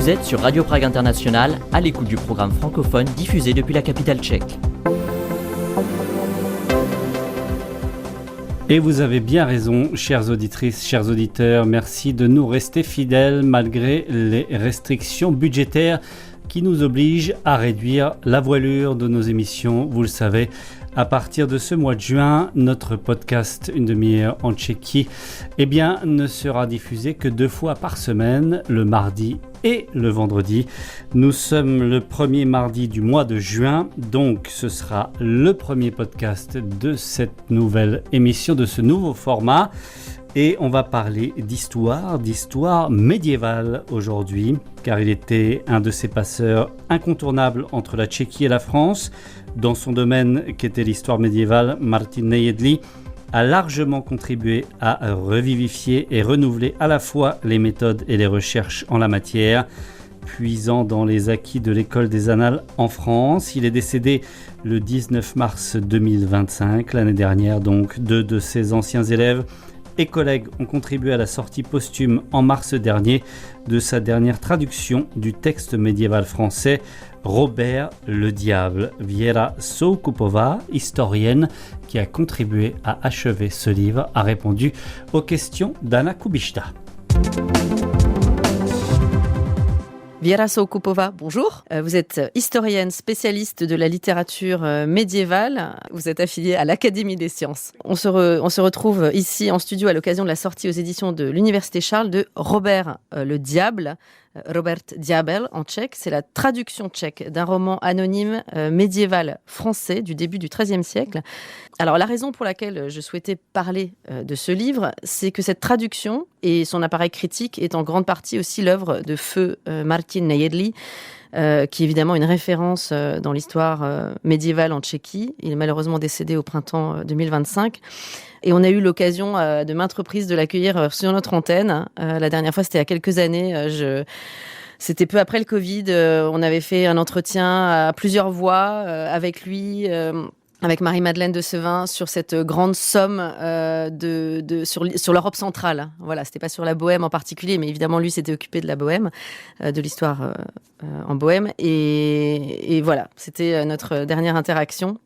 Vous êtes sur Radio Prague International, à l'écoute du programme francophone diffusé depuis la capitale tchèque. Et vous avez bien raison, chères auditrices, chers auditeurs, merci de nous rester fidèles malgré les restrictions budgétaires qui nous obligent à réduire la voilure de nos émissions. Vous le savez, à partir de ce mois de juin, notre podcast Une demi-heure en Tchéquie ne sera diffusé que 2 fois par semaine, le mardi et le vendredi. Nous sommes le premier mardi du mois de juin, donc ce sera le premier podcast de cette nouvelle émission, de ce nouveau format. Et on va parler d'histoire médiévale aujourd'hui, car il était un de ces passeurs incontournables entre la Tchéquie et la France. Dans son domaine qu'était l'histoire médiévale, Martin Nejedlý a largement contribué à revivifier et renouveler à la fois les méthodes et les recherches en la matière, puisant dans les acquis de l'école des annales en France. Il est décédé le 19 mars 2025, l'année dernière, donc 2 de ses anciens élèves et collègues ont contribué à la sortie posthume en mars dernier de sa dernière traduction du texte médiéval français Robert le Diable. Věra Soukupová, historienne qui a contribué à achever ce livre, a répondu aux questions d'Anna Kubišta. Věra Soukupová, bonjour. Vous êtes historienne spécialiste de la littérature médiévale. Vous êtes affiliée à l'Académie des sciences. On se retrouve ici en studio à l'occasion de la sortie aux éditions de l'Université Charles de Robert le Diable. Robert Diabel en tchèque, c'est la traduction tchèque d'un roman anonyme médiéval français du début du XIIIe siècle. Alors la raison pour laquelle je souhaitais parler de ce livre, c'est que cette traduction et son appareil critique est en grande partie aussi l'œuvre de feu Martin Nejedlý, qui est évidemment une référence dans l'histoire médiévale en Tchéquie. Il est malheureusement décédé au printemps 2025. Et on a eu l'occasion de maintes reprises de l'accueillir sur notre antenne. La dernière fois, c'était il y a quelques années. C'était peu après le Covid. On avait fait un entretien à plusieurs voix avec lui, avec Marie-Madeleine de Sevin, sur cette grande somme sur l'Europe centrale. Voilà, c'était pas sur la Bohème en particulier, mais évidemment, lui s'était occupé de la Bohème, de l'histoire en Bohème. Et voilà, c'était notre dernière interaction.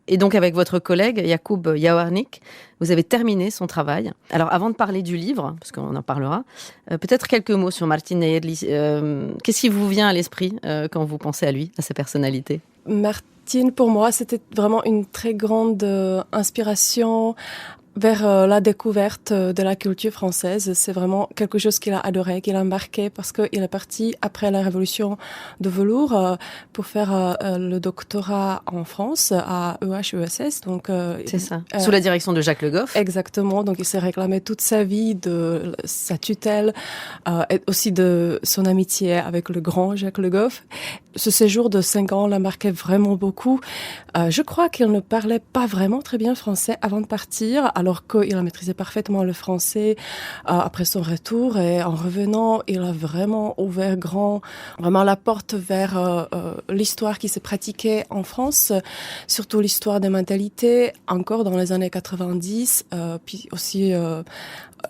Et donc, avec votre collègue, Jakub Jaworník, vous avez terminé son travail. Alors, avant de parler du livre, parce qu'on en parlera, peut-être quelques mots sur Martin Nejedlý. Qu'est-ce qui vous vient à l'esprit quand vous pensez à lui, à sa personnalité ? Martin, pour moi, c'était vraiment une très grande inspiration vers la découverte de la culture française. C'est vraiment quelque chose qu'il a adoré, qu'il a marqué, parce qu'il est parti après la révolution de velours pour faire le doctorat en France à EHESS. Donc, c'est ça, sous la direction de Jacques Le Goff. Exactement, donc il s'est réclamé toute sa vie de sa tutelle et aussi de son amitié avec le grand Jacques Le Goff. Ce séjour de 5 ans l'a marqué vraiment beaucoup. Je crois qu'il ne parlait pas vraiment très bien français avant de partir, alors qu'il a maîtrisé parfaitement le français après son retour. Et en revenant, il a vraiment ouvert vraiment la porte vers l'histoire qui se pratiquait en France, surtout l'histoire des mentalités, encore dans les années 90, puis aussi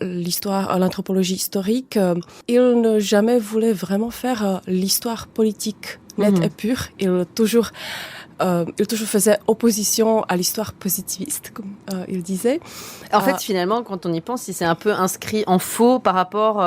l'anthropologie historique. Il ne jamais voulait vraiment faire l'histoire politique nette et pure. Il toujours faisait opposition à l'histoire positiviste, comme il disait. En fait, finalement, quand on y pense, il s'est un peu inscrit en faux par rapport...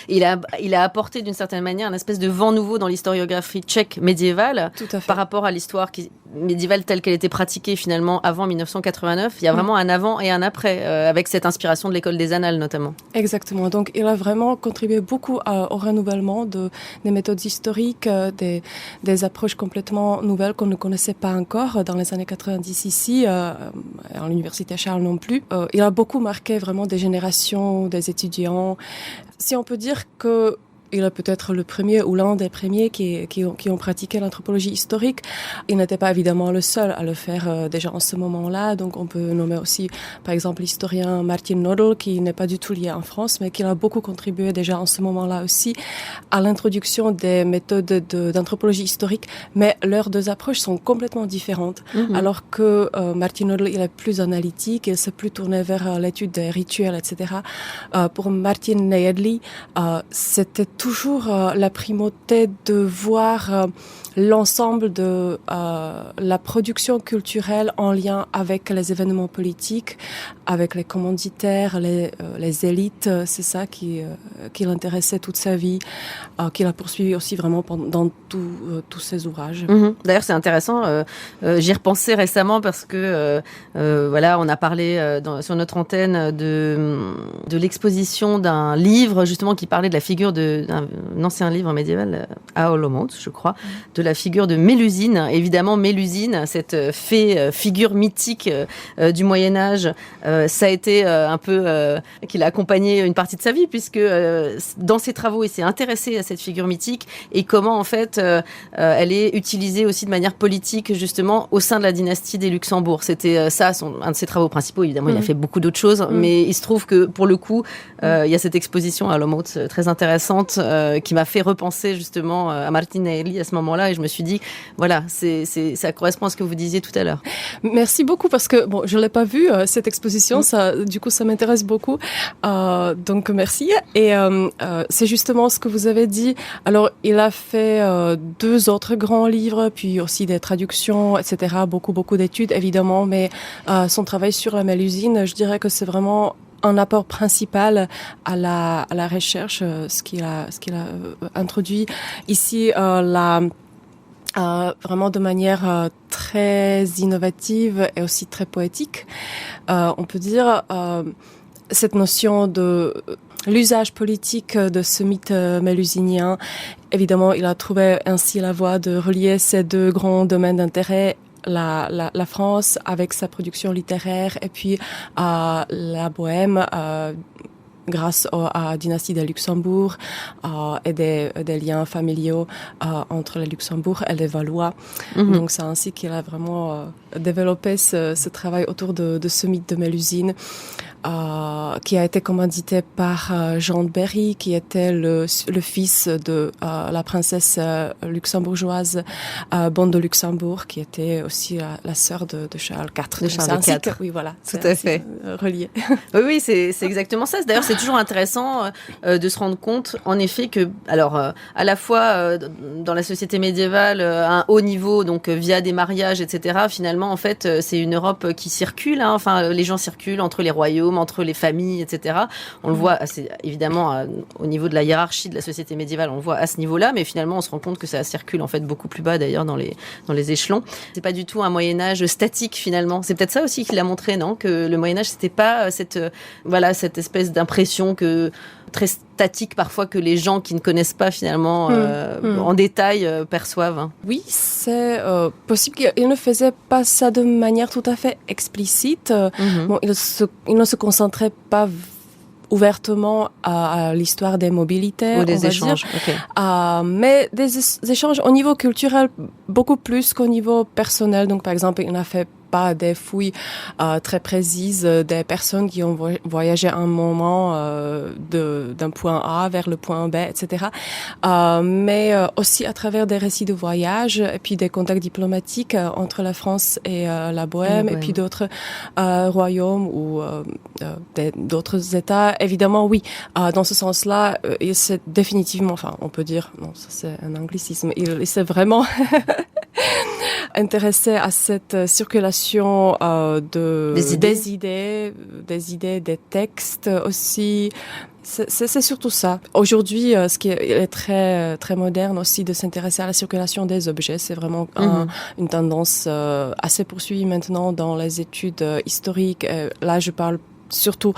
il a apporté d'une certaine manière une espèce de vent nouveau dans l'historiographie tchèque médiévale par rapport à l'histoire médiévale telle qu'elle était pratiquée finalement avant 1989. Il y a vraiment un avant et un après, avec cette inspiration de l'école des annales notamment. Exactement. Donc, il a vraiment contribué beaucoup au renouvellement des méthodes historiques, des approches complètement nouvelles qu'on ne connaissait pas encore dans les années 90 ici, à l'Université Charles non plus. Il a beaucoup marqué vraiment des générations, des étudiants. Si on peut dire que il est peut-être le premier ou l'un des premiers qui ont pratiqué l'anthropologie historique. Il n'était pas évidemment le seul à le faire déjà en ce moment-là. Donc on peut nommer aussi, par exemple, l'historien Martin Nodl, qui n'est pas du tout lié en France, mais qui a beaucoup contribué déjà en ce moment-là aussi à l'introduction des méthodes d'anthropologie historique. Mais leurs deux approches sont complètement différentes. Mm-hmm. Alors que Martin Nodl, il est plus analytique, il s'est plus tourné vers l'étude des rituels, etc. Pour Martin Nejedlý, c'était toujours la primauté de voir l'ensemble de la production culturelle en lien avec les événements politiques, avec les commanditaires, les élites. C'est ça qui l'intéressait toute sa vie, qu'il a poursuivi aussi vraiment dans tous ses ouvrages. D'ailleurs, c'est intéressant. J'y repensais récemment parce que voilà, on a parlé sur notre antenne de l'exposition d'un livre justement qui parlait de la figure d'un ancien livre médiéval à Olomouc, je crois, de la figure de Mélusine. Évidemment, Mélusine, cette figure mythique du Moyen-Âge, ça a été un peu qu'il a accompagné une partie de sa vie, puisque dans ses travaux, il s'est intéressé à cette figure mythique et comment, en fait, elle est utilisée aussi de manière politique, justement, au sein de la dynastie des Luxembourg. C'était ça, un de ses travaux principaux. Évidemment, il a fait beaucoup d'autres choses, mais il se trouve que, pour le coup, il y a cette exposition à Olomouc très intéressante qui m'a fait repenser, justement, à Martinelli à ce moment-là, et je me suis dit, voilà, ça correspond à ce que vous disiez tout à l'heure. Merci beaucoup, parce que bon, je l'ai pas vue cette exposition, du coup ça m'intéresse beaucoup, donc merci. Et c'est justement ce que vous avez dit. Alors il a fait 2 autres grands livres, puis aussi des traductions, etc. Beaucoup d'études évidemment, mais son travail sur la Mélusine, je dirais que c'est vraiment un apport principal à la recherche, ce qu'il a introduit ici, vraiment de manière très innovative et aussi très poétique. On peut dire cette notion de l'usage politique de ce mythe mélusinien. Évidemment, il a trouvé ainsi la voie de relier ces 2 grands domaines d'intérêt, la France avec sa production littéraire et puis la Bohème grâce à la dynastie des Luxembourg et des liens familiaux entre les Luxembourg et les Valois. Donc c'est ainsi qu'il a vraiment développé ce travail autour de ce mythe de Mélusine, qui a été commandité par Jean de Berry, qui était le fils de la princesse luxembourgeoise Bonne de Luxembourg, qui était aussi la sœur de Charles IV. De Charles IV. Oui, voilà. Tout à fait. Relié. Oui, c'est exactement ça. D'ailleurs, c'est toujours intéressant de se rendre compte, en effet, que, alors, à la fois dans la société médiévale, à un haut niveau, donc via des mariages, etc., finalement, en fait, c'est une Europe qui circule. Enfin, les gens circulent entre les royaumes, entre les familles, etc. On le voit, c'est évidemment au niveau de la hiérarchie de la société médiévale, on le voit à ce niveau-là, mais finalement, on se rend compte que ça circule en fait beaucoup plus bas, d'ailleurs, dans les échelons. C'est pas du tout un Moyen-Âge statique, finalement. C'est peut-être ça aussi qu'il a montré, non? Que le Moyen-Âge, c'était pas cette espèce d'impression très statique parfois que les gens qui ne connaissent pas finalement en détail perçoivent. Oui, c'est possible qu'il ne faisait pas ça de manière tout à fait explicite. Bon, il ne se concentrait pas ouvertement à l'histoire des mobilités, ou des échanges. Okay. Mais des échanges au niveau culturel beaucoup plus qu'au niveau personnel. Donc par exemple, il n'a fait pas des fouilles très précises des personnes qui ont voyagé un moment d'un point A vers le point B, etc. Mais aussi à travers des récits de voyage et puis des contacts diplomatiques entre la France et la Bohème, et puis d'autres royaumes ou d'autres États. Évidemment, oui, dans ce sens-là, il s'est définitivement, enfin, on peut dire, non, ça c'est un anglicisme, il s'est vraiment intéressé à cette circulation des idées, des textes aussi. C'est surtout ça. Aujourd'hui, ce qui est très très moderne aussi, de s'intéresser à la circulation des objets, c'est vraiment une tendance assez poursuivie maintenant dans les études historiques. Là, je parle surtout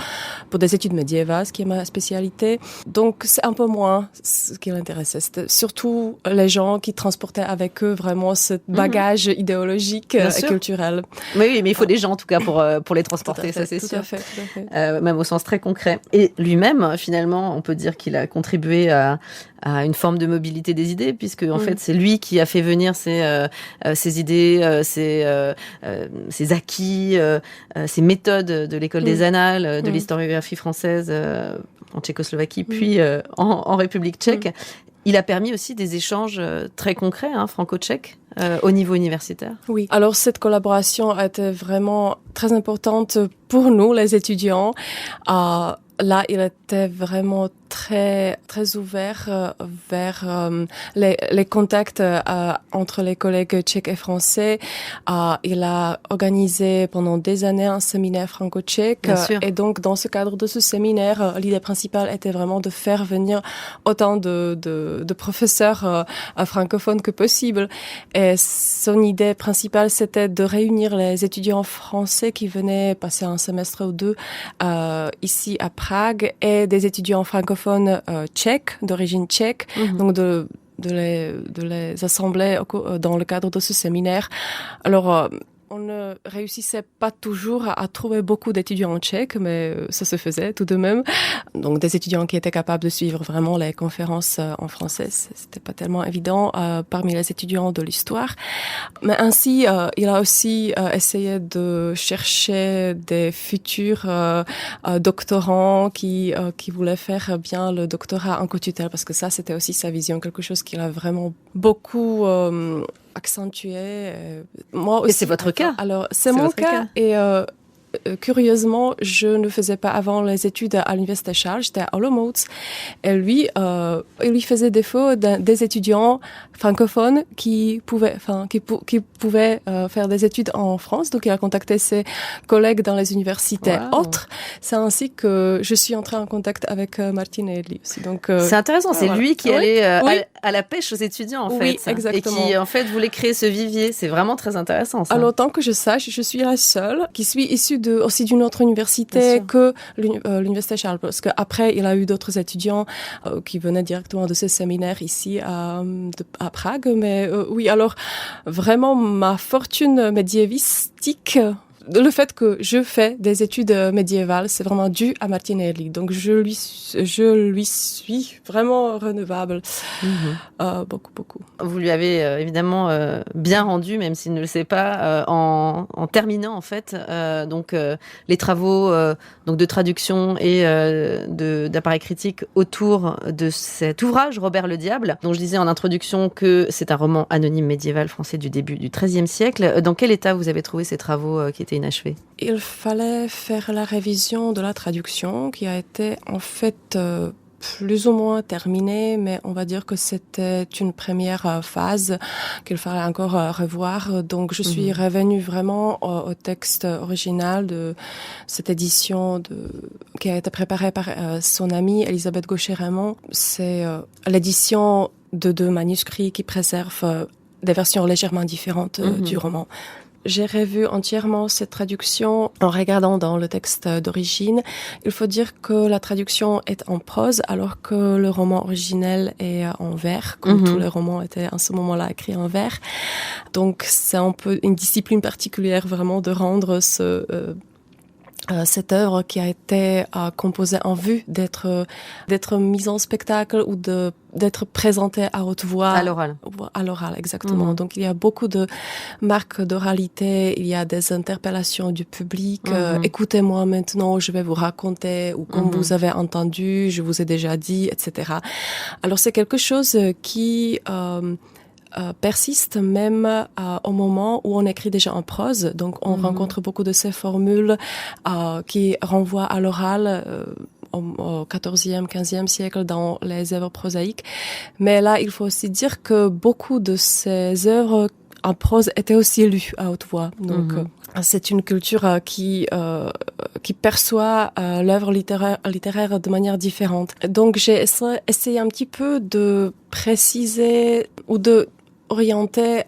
pour des études médiévales, ce qui est ma spécialité. Donc, c'est un peu moins ce qui l'intéressait. C'était surtout les gens qui transportaient avec eux vraiment ce bagage idéologique et culturel. Oui, mais il faut des gens, en tout cas, pour les transporter, ça c'est sûr. Tout à fait. Même au sens très concret. Et lui-même, finalement, on peut dire qu'il a contribué à une forme de mobilité des idées, puisque en fait c'est lui qui a fait venir ces idées, ces acquis, ces méthodes de l'école des annales, de l'historiographie française en Tchécoslovaquie, puis en République tchèque. Il a permis aussi des échanges très concrets, franco-tchèques, au niveau universitaire. Oui. Alors cette collaboration a été vraiment très importante pour nous, les étudiants. là, il était vraiment très très ouvert vers les contacts entre les collègues tchèques et français. Il a organisé pendant des années un séminaire franco-tchèque et donc dans ce cadre de ce séminaire, l'idée principale était vraiment de faire venir autant de professeurs francophones que possible. Et son idée principale, c'était de réunir les étudiants français qui venaient passer un semestre ou deux ici à Prague et des étudiants francophones tchèques, d'origine tchèque, donc de les assembler dans le cadre de ce séminaire. Alors, on ne réussissait pas toujours à trouver beaucoup d'étudiants tchèques, mais ça se faisait tout de même. Donc des étudiants qui étaient capables de suivre vraiment les conférences en français, c'était pas tellement évident parmi les étudiants de l'histoire. Mais ainsi, il a aussi essayé de chercher des futurs doctorants qui voulaient faire bien le doctorat en co-tutelle, parce que ça, c'était aussi sa vision, quelque chose qu'il a vraiment beaucoup accentué. Moi aussi. Et c'est votre cas. Alors, c'est mon cas. Et curieusement, je ne faisais pas avant les études à l'Université Charles, j'étais à Olomouc. Et lui, il lui faisait défaut des étudiants francophones qui pouvaient faire des études en France. Donc, il a contacté ses collègues dans les universités autres. C'est ainsi que je suis entrée en contact avec Martin Edli aussi. Donc, c'est intéressant. C'est lui qui allait à la pêche aux étudiants, en fait. Oui, exactement. Et qui, en fait, voulait créer ce vivier. C'est vraiment très intéressant, ça. Alors, tant que je sache, je suis la seule qui suis issue aussi d'une autre université que l'Université Charles. Parce qu'après, il a eu d'autres étudiants qui venaient directement de ce séminaire ici à Prague. Mais oui, alors, vraiment, ma fortune médiévistique, le fait que je fais des études médiévales, c'est vraiment dû à Martin Edli. Donc, je lui suis vraiment redevable. Beaucoup. Vous lui avez évidemment bien rendu, même s'il ne le sait pas, en terminant en fait les travaux donc de traduction et d'appareil critique autour de cet ouvrage Robert le Diable, dont je disais en introduction que c'est un roman anonyme médiéval français du début du XIIIe siècle. Dans quel état vous avez trouvé ces travaux qui étaient inachevés? Il fallait faire la révision de la traduction qui a été en fait plus ou moins terminée, mais on va dire que c'était une première phase qu'il fallait encore revoir. Donc je suis revenue vraiment au texte original de cette édition qui a été préparée par son amie Elisabeth Gaucher-Raymond. C'est l'édition de 2 manuscrits qui préservent des versions légèrement différentes du roman. J'ai revu entièrement cette traduction en regardant dans le texte d'origine. Il faut dire que la traduction est en prose alors que le roman originel est en vers, comme tous les romans étaient à ce moment-là écrits en vers. Donc c'est un peu une discipline particulière vraiment de rendre cette œuvre qui a été composée en vue d'être mise en spectacle ou d'être présentée à haute voix. À l'oral. À l'oral, exactement. Donc il y a beaucoup de marques d'oralité, il y a des interpellations du public. Écoutez-moi maintenant, je vais vous raconter, ou comme vous avez entendu, je vous ai déjà dit, etc. Alors c'est quelque chose qui persiste même au moment où on écrit déjà en prose. Donc on rencontre beaucoup de ces formules qui renvoient à l'oral au XIVe, XVe siècle dans les œuvres prosaïques. Mais là, il faut aussi dire que beaucoup de ces œuvres en prose étaient aussi lues à haute voix. Donc c'est une culture qui perçoit l'œuvre littéraire de manière différente. Donc j'ai essayé un petit peu de préciser ou de orienter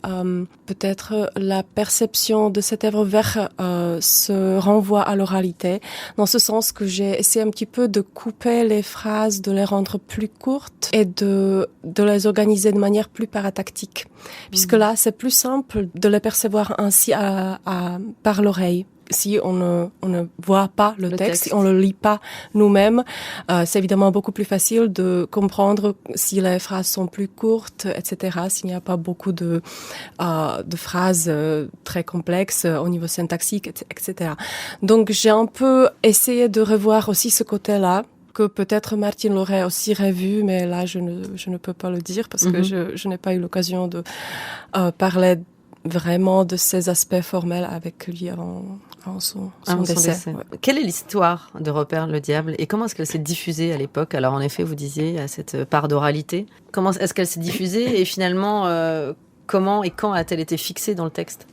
peut-être la perception de cette œuvre vers ce renvoi à l'oralité, dans ce sens que j'ai essayé un petit peu de couper les phrases, de les rendre plus courtes et de les organiser de manière plus paratactique. Puisque là, c'est plus simple de les percevoir ainsi par l'oreille. Si on ne voit pas le texte, si on le lit pas nous-mêmes, c'est évidemment beaucoup plus facile de comprendre si les phrases sont plus courtes, etc. S'il n'y a pas beaucoup de phrases très complexes au niveau syntaxique, etc. Donc j'ai un peu essayé de revoir aussi ce côté-là, que peut-être Martine l'aurait aussi revu, mais là je ne peux pas le dire parce que je n'ai pas eu l'occasion de parler vraiment de ces aspects formels avec lui avant son décès. Ouais. Quelle est l'histoire de Robert le Diable et comment est-ce qu'elle s'est diffusée à l'époque? Alors en effet, vous disiez à cette part d'oralité. Comment est-ce qu'elle s'est diffusée et finalement, comment et quand a-t-elle été fixée dans le texte?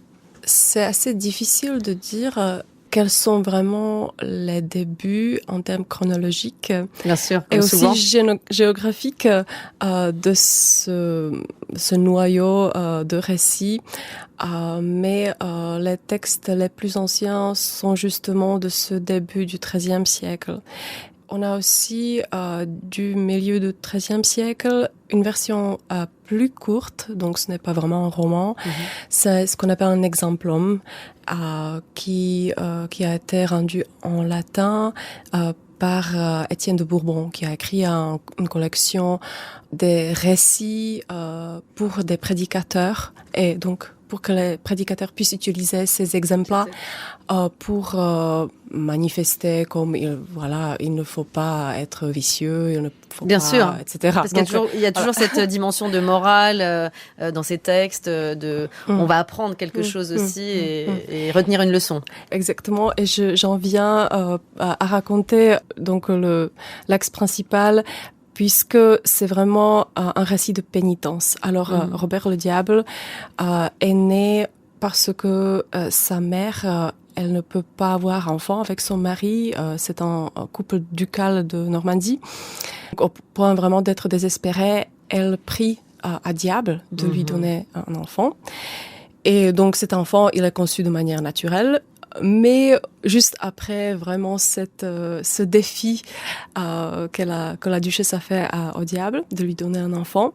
C'est assez difficile de dire quels sont vraiment les débuts en termes chronologiques. Bien sûr, et aussi souvent. Géographiques de ce noyau de récits. Mais les textes les plus anciens sont justement de ce début du XIIIe siècle. On a aussi du milieu du XIIIe siècle une version plus courte, donc ce n'est pas vraiment un roman. C'est ce qu'on appelle un exemplum qui a été rendu en latin par Étienne de Bourbon, qui a écrit une collection des récits pour des prédicateurs et donc pour que les prédicateurs puissent utiliser ces exemples-là pour manifester comme il ne faut pas être vicieux, il ne faut Bien pas, sûr, etc. Parce qu'il y a toujours cette dimension de morale dans ces textes, on va apprendre quelque chose aussi et retenir une leçon. Exactement, et j'en viens à raconter donc l'axe principal, puisque c'est vraiment un récit de pénitence. Alors, Robert le Diable est né parce que sa mère, elle ne peut pas avoir enfant avec son mari. C'est un couple ducal de Normandie. Donc, au point vraiment d'être désespérée, elle prie à Diable de lui donner un enfant. Et donc, cet enfant, il est conçu de manière naturelle. Mais juste après vraiment ce défi que la duchesse a fait au diable de lui donner un enfant,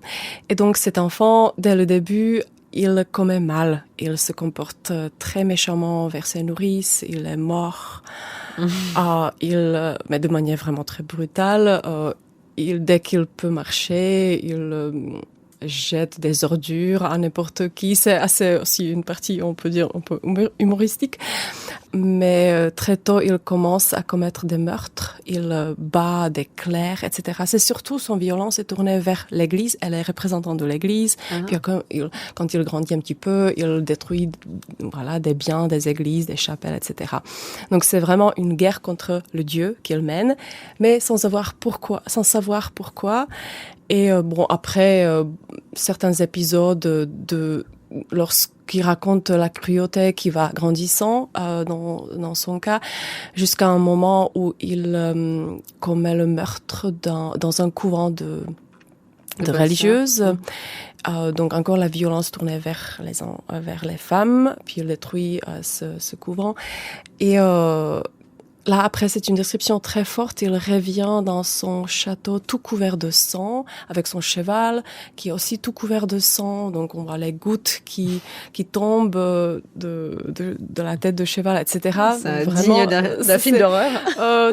et donc cet enfant dès le début il commet mal, il se comporte très méchamment vers ses nourrices, il est mort, mais de manière vraiment très brutale. Dès qu'il peut marcher, il jette des ordures à n'importe qui. C'est assez aussi une partie, on peut dire, un peu humoristique. Mais très tôt, il commence à commettre des meurtres. Il bat des clercs, etc. C'est surtout son violence est tournée vers l'Église. Elle est représentante de l'Église. Puis quand il grandit un petit peu, il détruit des biens, des églises, des chapelles, etc. Donc c'est vraiment une guerre contre le Dieu qu'il mène, mais sans savoir pourquoi. Et après certains épisodes lorsqu'il raconte la cruauté qui va grandissant dans son cas, jusqu'à un moment où il commet le meurtre dans un couvent de religieuses. Donc encore la violence tournée vers les femmes, puis il détruit ce couvent. Et là, après, c'est une description très forte. Il revient dans son château tout couvert de sang, avec son cheval, qui est aussi tout couvert de sang. Donc, on voit les gouttes qui tombent de la tête de cheval, etc. C'est digne d'un film d'horreur.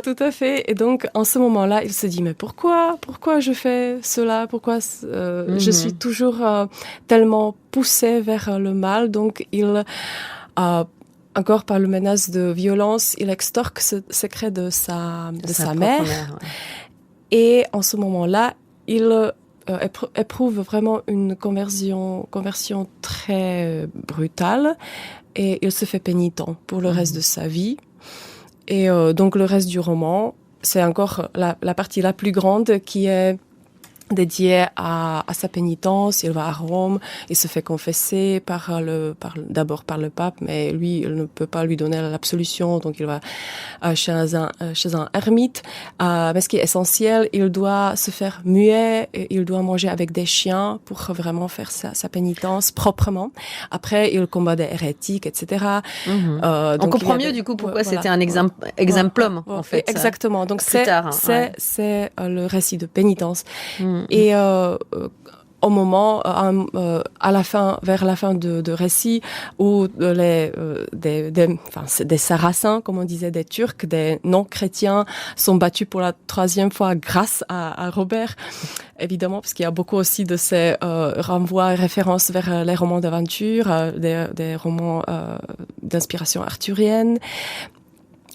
Tout à fait. Et donc, en ce moment-là, il se dit, mais pourquoi je fais cela? Pourquoi je suis toujours tellement poussé vers le mal? Donc, il encore par le menace de violence, il extorque ce secret de sa mère. Et en ce moment-là, il éprouve vraiment une conversion très brutale et il se fait pénitent pour le reste de sa vie. Et donc le reste du roman, c'est encore la partie la plus grande qui est dédié à sa pénitence. Il va à Rome, il se fait confesser d'abord par le pape, mais lui, il ne peut pas lui donner l'absolution, donc il va chez un ermite. Mais ce qui est essentiel, il doit se faire muet, et il doit manger avec des chiens pour vraiment faire sa pénitence proprement. Après, il combat des hérétiques, etc. On comprend mieux du coup pourquoi c'était un exemplum en fait. Exactement. Donc c'est le récit de pénitence. Et au moment, vers la fin de récit, où des Sarrasins, comme on disait, des Turcs, des non-chrétiens, sont battus pour la 3e fois grâce à Robert, évidemment, parce qu'il y a beaucoup aussi de ces renvois et références vers les romans d'aventure, des romans d'inspiration arthurienne.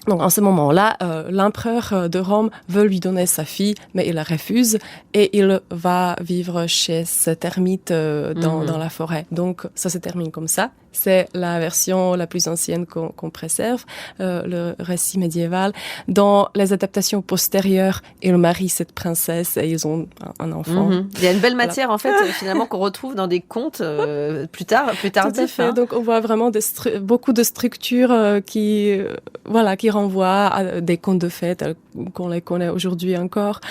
Donc, en ce moment-là, l'empereur de Rome veut lui donner sa fille, mais il la refuse et il va vivre chez cet ermite dans la forêt. Donc, ça se termine comme ça. c'est la version la plus ancienne qu'on préserve, le récit médiéval. Dans les adaptations postérieures, ils marient cette princesse et ils ont un enfant. Il y a une belle matière, en fait, finalement, qu'on retrouve dans des contes plus tardifs. Tout à fait. Donc, on voit vraiment beaucoup de structures qui renvoient à des contes de fées tels qu'on les connaît aujourd'hui encore.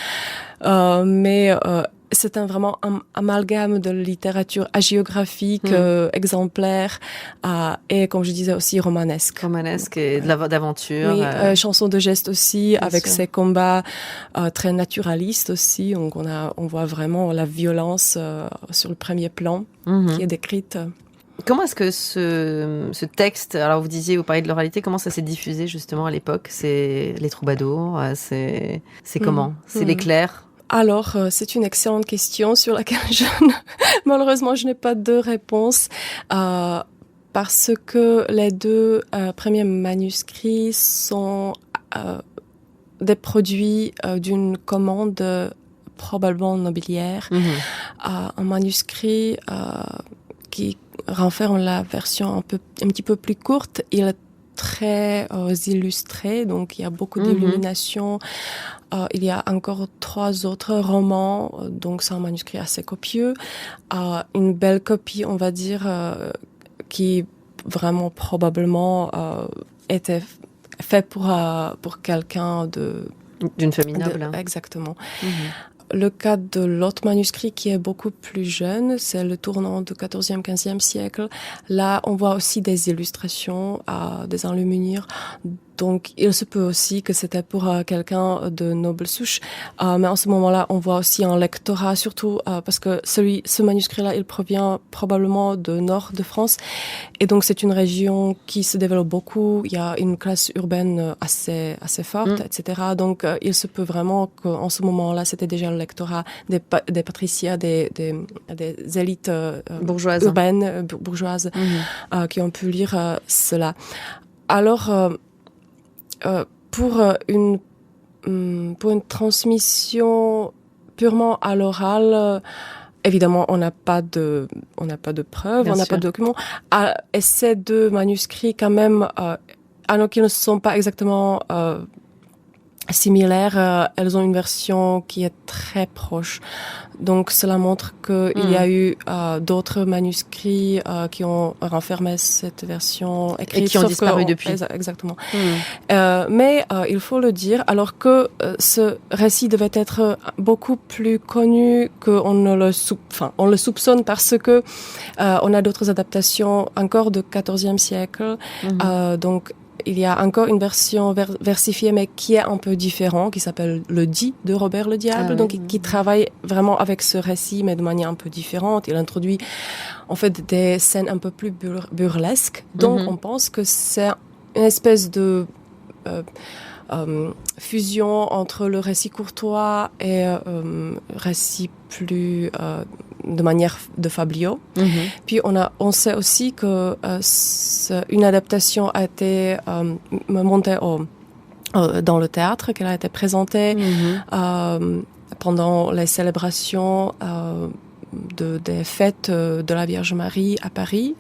Mais c'est vraiment un amalgame de littérature hagiographique, exemplaire, et comme je disais aussi romanesque. Romanesque et d'aventure. Oui, chansons de geste aussi, Bien avec sûr. ces combats très naturalistes aussi. Donc on voit vraiment la violence sur le premier plan qui est décrite. Comment est-ce que ce texte, alors vous parlez de l'oralité, comment ça s'est diffusé justement à l'époque? C'est les troubadours, c'est comment? C'est les clercs? Alors, c'est une excellente question sur laquelle malheureusement, je n'ai pas de réponse, parce que les deux premiers manuscrits sont des produits d'une commande probablement nobiliaire. Un manuscrit qui renferme la version un petit peu plus courte. Il est très illustré, donc il y a beaucoup d'illumination. Il y a encore 3 autres romans, donc c'est un manuscrit assez copieux. Une belle copie, on va dire, qui vraiment probablement était fait pour quelqu'un d'une famille noble. Exactement. Le cas de l'autre manuscrit qui est beaucoup plus jeune, c'est le tournant du 14e, 15e siècle. Là, on voit aussi des illustrations, des enluminures. Donc, il se peut aussi que c'était pour quelqu'un de noble souche. Mais en ce moment-là, on voit aussi un lectorat, surtout parce que ce manuscrit-là, il provient probablement du nord de France. Et donc, c'est une région qui se développe beaucoup. Il y a une classe urbaine assez forte, etc. Donc, il se peut vraiment qu'en ce moment-là, c'était déjà le lectorat des patriciens, des élites bourgeoises, urbaines, bourgeoises, qui ont pu lire cela. Alors, pour une transmission purement à l'oral, évidemment, on n'a pas de preuves, Bien on n'a sûr. pas de documents. Et ces deux manuscrits, quand même, alors qu'ils ne sont pas exactement similaires, elles ont une version qui est très proche. Donc cela montre qu'il y a eu d'autres manuscrits qui ont renfermé cette version écrite. Et qui ont disparu depuis. Exactement. Mais il faut le dire, alors que ce récit devait être beaucoup plus connu qu'on ne on le soupçonne parce que on a d'autres adaptations encore du XIVe siècle. Donc il y a encore une version versifiée, mais qui est un peu différente, qui s'appelle Le Dit de Robert le Diable, qui travaille vraiment avec ce récit, mais de manière un peu différente. Il introduit en fait des scènes un peu plus burlesques. Donc on pense que c'est une espèce de fusion entre le récit courtois et récit plus de manière de fabliau. Puis on sait aussi que une adaptation a été montée dans le théâtre, qu'elle a été présentée pendant les célébrations des fêtes de la Vierge Marie à Paris.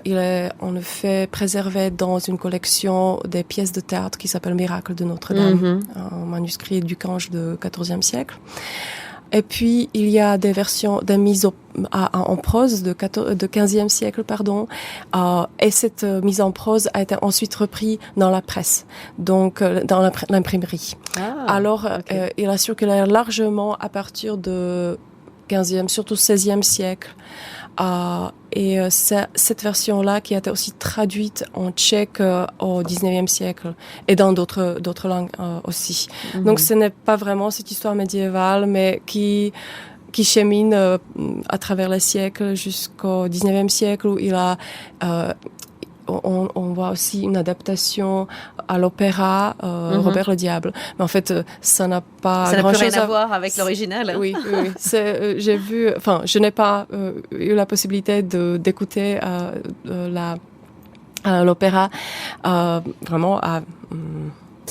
Il est en effet préservé dans une collection des pièces de théâtre qui s'appelle Miracle de Notre-Dame, un manuscrit du Cange du XIVe siècle. Et puis, il y a des versions, des mises en prose de 15e siècle, et cette mise en prose a été ensuite reprise dans la presse, donc dans l'imprimerie. Alors, il a circulé largement à partir de 15e, surtout 16e siècle. Et c'est cette version-là qui a été aussi traduite en tchèque au 19e siècle et dans d'autres langues aussi. Donc ce n'est pas vraiment cette histoire médiévale, mais qui chemine à travers les siècles jusqu'au 19e siècle où il a on voit aussi une adaptation à l'opéra Robert le Diable. Mais en fait, ça n'a pas grand-chose rien à voir avec l'original. Oui. J'ai vu, je n'ai pas eu la possibilité d'écouter l'opéra vraiment à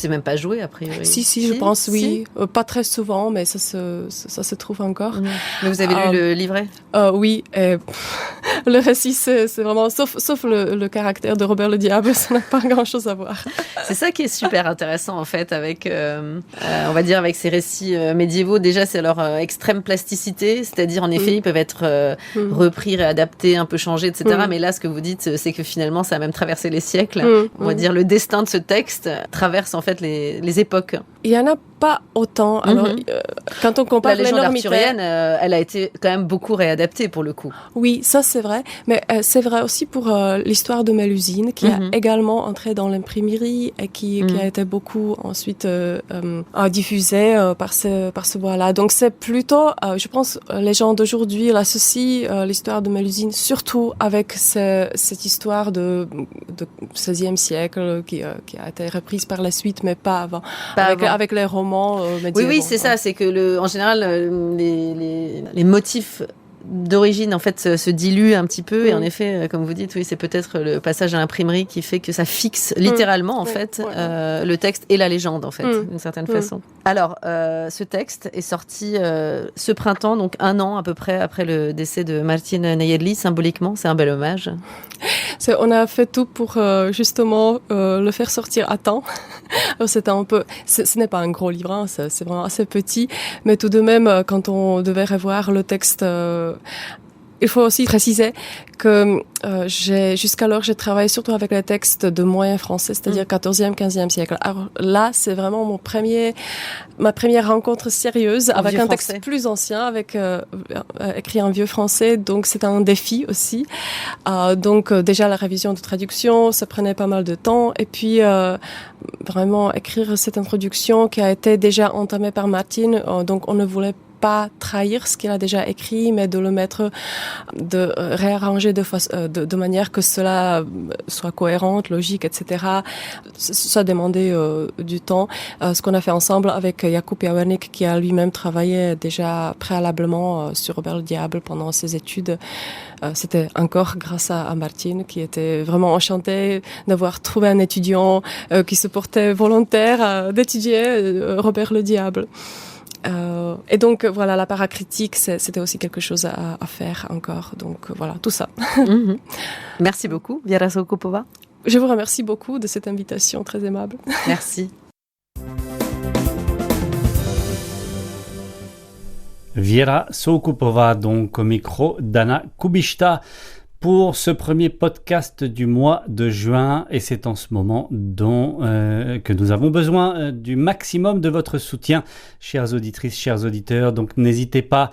c'est même pas joué a priori. Si, je pense, oui. Pas très souvent, mais ça se trouve encore. Mais vous avez lu le livret? Oui. Le récit, c'est vraiment, sauf le caractère de Robert le Diable, ça n'a pas grand-chose à voir. C'est ça qui est super intéressant en fait avec, on va dire avec ces récits médiévaux. Déjà, c'est leur extrême plasticité, c'est-à-dire en effet, ils peuvent être repris, réadaptés, un peu changés, etc. Mais là, ce que vous dites, c'est que finalement, ça a même traversé les siècles. On va dire le destin de ce texte traverse en fait les époques. Il y en a pas autant. Alors, quand on compare la légende l'énormité, arthurienne, elle a été quand même beaucoup réadaptée pour le coup. Oui, ça c'est vrai. Mais c'est vrai aussi pour l'histoire de Mélusine, qui a également entré dans l'imprimerie et qui a été beaucoup ensuite diffusée par ce voie-là. Donc c'est plutôt, je pense, les gens d'aujourd'hui l'associent l'histoire de Mélusine surtout avec cette histoire de 16e siècle qui a été reprise par la suite, mais pas avant. Avec les romans médiévaux. Oui, c'est ça. C'est que en général, les motifs d'origine en fait se dilue un petit peu et en effet comme vous dites c'est peut-être le passage à l'imprimerie qui fait que ça fixe littéralement en fait le texte et la légende en fait d'une certaine façon. Alors ce texte est sorti ce printemps, donc 1 an à peu près après le décès de Martin Nayeli. Symboliquement c'est un bel hommage. On a fait tout pour justement le faire sortir à temps. Alors, c'était un peu, ce n'est pas un gros livre, hein, c'est vraiment assez petit, mais tout de même, quand on devait revoir le texte, il faut aussi préciser que jusqu'alors j'ai travaillé surtout avec les textes de moyen français, c'est-à-dire 14e, 15e siècle. Alors là, c'est vraiment ma première rencontre sérieuse avec un texte plus ancien, avec écrit en vieux français, donc c'est un défi aussi. Donc déjà la révision de traduction, ça prenait pas mal de temps, et puis vraiment écrire cette introduction qui a été déjà entamée par Martine, donc on ne voulait pas trahir ce qu'il a déjà écrit, mais de le mettre, de réarranger de manière que cela soit cohérente, logique, etc. Ça demandait du temps. Ce qu'on a fait ensemble avec Jakub Jawernik, qui a lui-même travaillé déjà préalablement sur Robert le Diable pendant ses études. C'était encore grâce à Martine, qui était vraiment enchantée d'avoir trouvé un étudiant qui se portait volontaire d'étudier Robert le Diable. Et donc voilà, la paracritique, c'était aussi quelque chose à faire encore. Donc voilà, tout ça. Merci beaucoup, Viera Soukupova. Je vous remercie beaucoup de cette invitation très aimable. Merci. Viera Soukupova, donc au micro d'Anna Kubishta, pour ce premier podcast du mois de juin, et c'est en ce moment que nous avons besoin du maximum de votre soutien, chères auditrices, chers auditeurs. Donc n'hésitez pas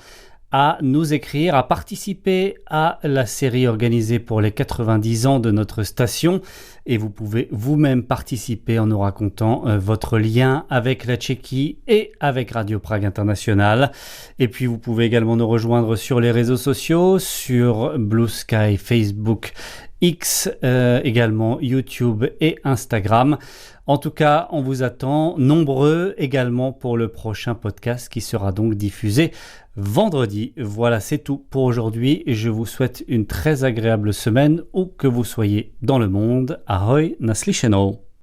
à nous écrire, à participer à la série organisée pour les 90 ans de notre station, et vous pouvez vous-même participer en nous racontant votre lien avec la Tchéquie et avec Radio Prague International. Et puis vous pouvez également nous rejoindre sur les réseaux sociaux, sur Blue Sky, Facebook, X, également YouTube et Instagram. En tout cas, on vous attend nombreux également pour le prochain podcast qui sera donc diffusé vendredi. Voilà, c'est tout pour aujourd'hui. Je vous souhaite une très agréable semaine où que vous soyez dans le monde. Ahoj, naslyšenou.